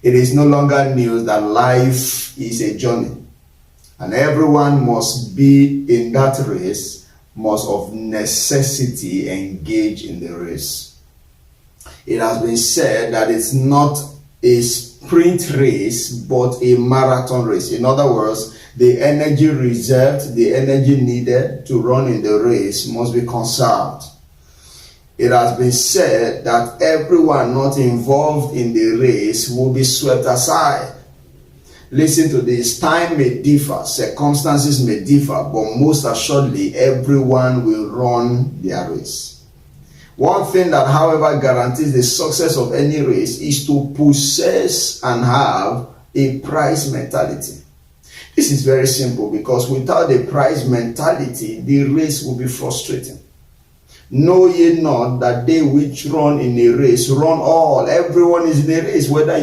It is no longer news that life is a journey, and everyone must be in that race, must of necessity engage in the race. It has been said that it's not a sprint race, but a marathon race. In other words, the energy reserved, the energy needed to run in the race must be conserved. It has been said that everyone not involved in the race will be swept aside. Listen to this: time may differ, circumstances may differ, but most assuredly everyone will run their race. One thing that, however, guarantees the success of any race is to possess and have a prize mentality. This is very simple, because without a prize mentality, the race will be frustrating. Know ye not that they which run in a race run all. Everyone is in a race, whether